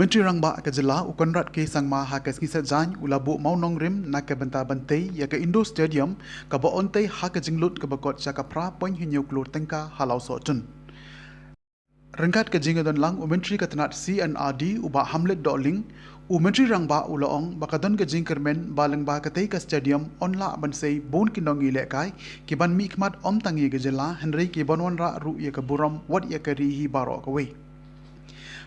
Menteri Rangba ke jela ukonrat ke sangma ha ke skisa jan ulabu maunong rim na ke benta bantai ya ke Indo Stadium ka ba ontai ha ke jinglut ke bakot chakapra point hinyo klur tengka halau so chun. Rengkat ke jingadon lang u Menteri ke tenat CNRD uba hamlet doling u Menteri Rangba ulaong bakadon ke jingkermen baleng ba ke tei ke stadium onla bansei bon kinongi lekai ki ban mikmat om tangi ke jela Henry ki bonwan ra ru ya ke buram wat ya ke rihi baro ke we.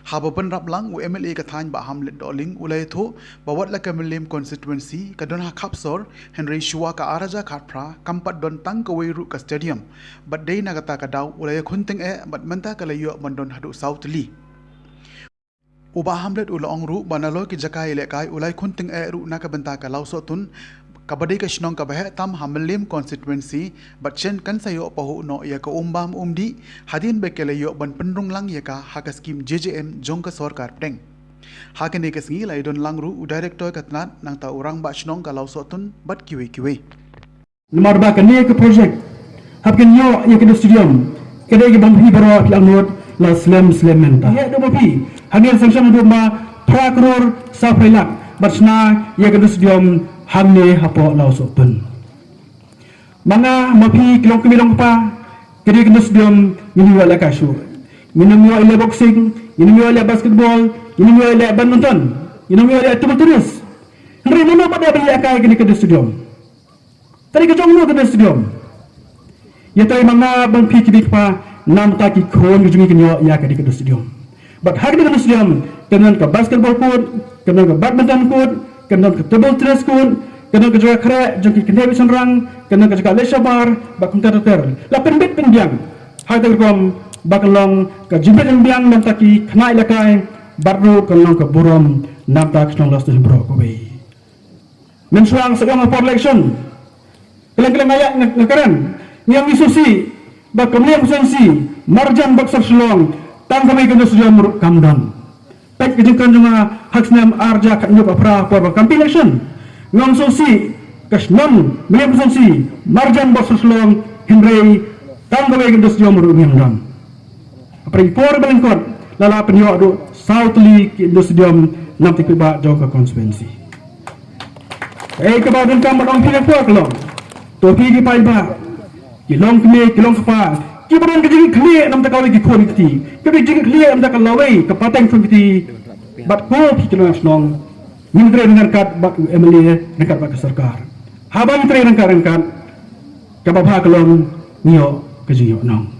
Habapan rap lang u MLA ka than ba hamlet doling ulai tho bawat la ka Mylliem constituency ka don ha kapsor Henry Shwa ka araja khatpra kampat don tang ka wei ru ka stadium but dei na kata ka daw ulai khunting but menta ka layo mandon haduh tylli uba hamlet ulong ru banalo ki jakai lekai ulai khunting ru na ka benta ka lauso tun kabadai ka shnong ka bahe tam Mylliem constituency but chen kan sayo pahu no ya ka umbam umdi hadin bekele yo ban pendrung lang ya ka ha ka scheme JJM jong ka sarkar peng ha ka ne ka sngi lai don lang ru u director ka tnat nang ta urang ba shnong ka lauso tun bat kiwe nomor ba ka ne ka project hab kan yo ya ka stadium kedai ke bampi baro pilang not la slam mynta ya do bampi hangin sanction do ma pra crore sa philak batna ya ka stadium hamne hapo lau sopen manga mapi kilong pa kedi kendus diom ini wala kasur ini wala boxing ini wala basketball ini wala badminton ini wala tebal tenis henry mana pada beli akai kedi kendus diom tadi ke jongno kendus diom ya tai manga bang pi kedi pa nam ta ki khon jungi kenyo ya kedi kendus diom but hak di kendus diom kenan ke basketball court kenan ke badminton court kena ke table tennis court, kena ke juga kerek, jangki kena bisan rang, kena ke juga lesha bar, bakun ter. Lapan bet pendiang, hai tergom bakalong ke jimbet pendiang nam taki kena ilakai, baru kalong ke buram nam tak senang las tu bro kowe. Mensuang segala for election, keleng ayak ngakaran, yang isusi, bakamliang sensi, marjan baksar selong, tang kami kena sudah muruk kamdan. Baik kejengkan juga haksnam arja katnya papra for campaign election ngam sosi kasnam Mylliem sosi marjan boslong Henry tanggawe gendus jomru ngam apri for belengkot lala penyo adu southly gendus jom nam tiba joka constituency kebadan kam dong pila por kelong to pi pai ba kilong kme kilong kapa kibaran kejing clear nam ta kawai ki quality kejing clear nam ta kalawai ke pateng fungti bat ko pikirna snong ministry dengan kat bat MLA dengan bat sarkar habang tre dengan kat ka ba kalong niyo kejing nong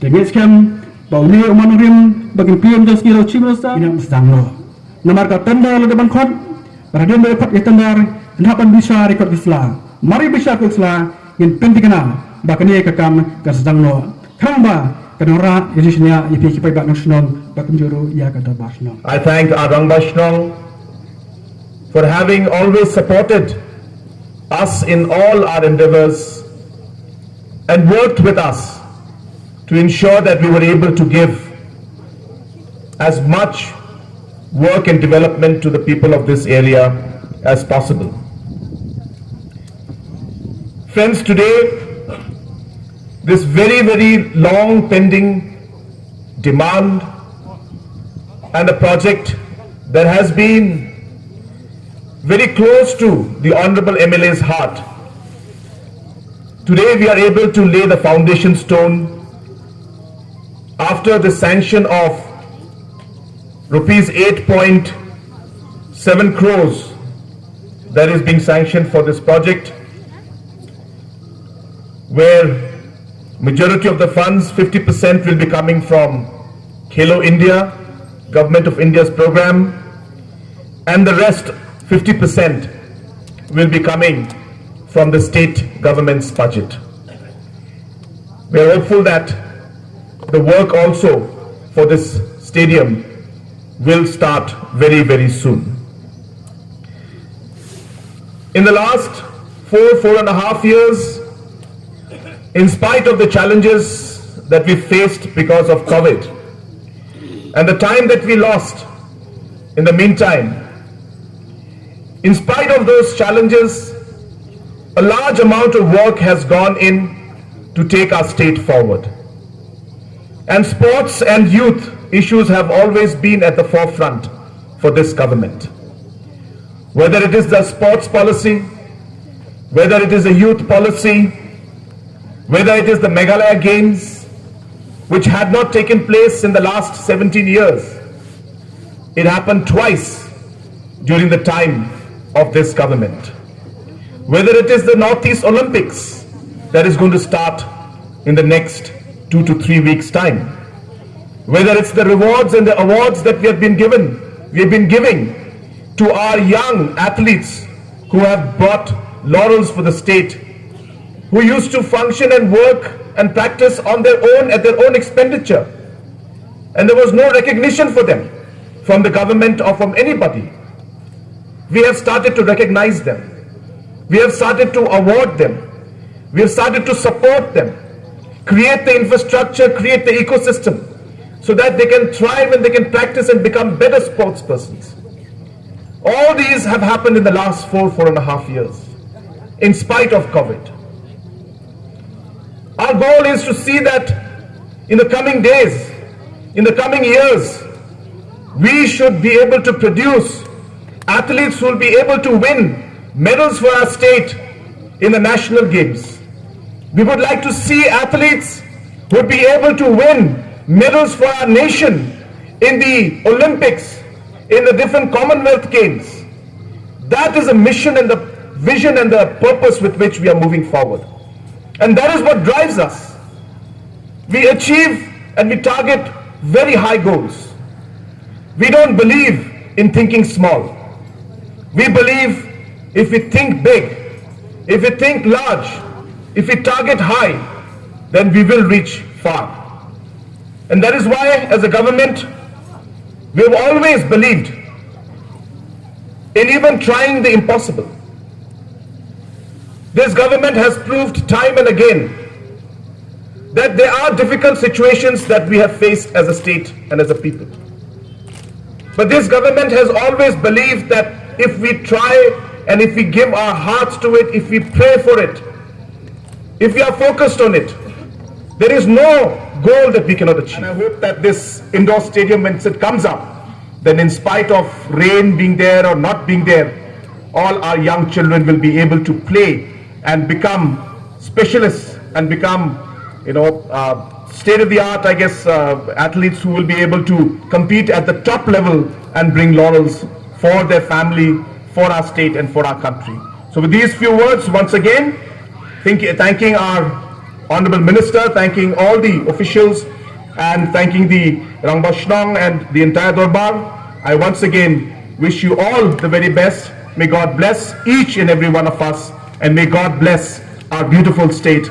dengan skam bau ni umanurim bagi PM das kilo chimrosta ina mstanglo namar ka tanda le depan khot radian be khot yatandar ndapan bisa rekod isla mari bisa ko isla ngin pentikana bakane ka kam ka stanglo khamba kanora yajishnya ipi kipai bak nasional bakunjuru ya kata basno. I thank our Rangba Shnong for having always supported us in all our endeavors and worked with us to ensure that we were able to give as much work and development to the people of this area as possible. Friends, today this very long pending demand and a project that has been very close to the Honorable MLA's heart. Today we are able to lay the foundation stone after the sanction of rupees 8.7 crores that is being sanctioned for this project, where majority of the funds, 50% will be coming from Khelo India, Government of India's program, and the rest 50% will be coming from the state government's budget. We are hopeful that the work also for this stadium will start very soon. In the last 4.5 years, in spite of the challenges that we faced because of COVID and the time that we lost in the meantime, in spite of those challenges, a large amount of work has gone in to take our state forward. And sports and youth issues have always been at the forefront for this government. Whether it is the sports policy, whether it is a youth policy, whether it is the Meghalaya Games, which had not taken place in the last 17 years. It happened twice during the time of this government. Whether it is the Northeast Olympics that is going to start in the next 2 to 3 weeks' time. Whether it's the rewards and the awards that we have been giving to our young athletes who have brought laurels for the state, who used to function and work and practice on their own at their own expenditure. And there was no recognition for them from the government or from anybody. We have started to recognize them. We have started to award them. We have started to support them, create the infrastructure, create the ecosystem so that they can thrive and they can practice and become better sports persons. All these have happened in the last 4.5 years, in spite of COVID. Our goal is to see that in the coming days, in the coming years, we should be able to produce athletes who will be able to win medals for our state in the national games. We would like to see athletes who would be able to win medals for our nation in the Olympics, in the different Commonwealth Games. That is a mission and the vision and the purpose with which we are moving forward. And that is what drives us. We achieve and we target very high goals. We don't believe in thinking small. We believe if we think big, if we think large, if we target high, then we will reach far. And that is why, as a government, we have always believed in even trying the impossible. This government has proved time and again that there are difficult situations that we have faced as a state and as a people. But this government has always believed that if we try and if we give our hearts to it, if we pray for it, if we are focused on it, there is no goal that we cannot achieve. And I hope that this indoor stadium, when it comes up, then in spite of rain being there or not being there, all our young children will be able to play and become specialists and become, state-of-the-art, I guess, athletes who will be able to compete at the top level and bring laurels for their family, for our state and for our country. So with these few words, once again, thanking our Honorable Minister, thanking all the officials and thanking the Rangbashnong and the entire Dorbar, I once again wish you all the very best. May God bless each and every one of us and may God bless our beautiful state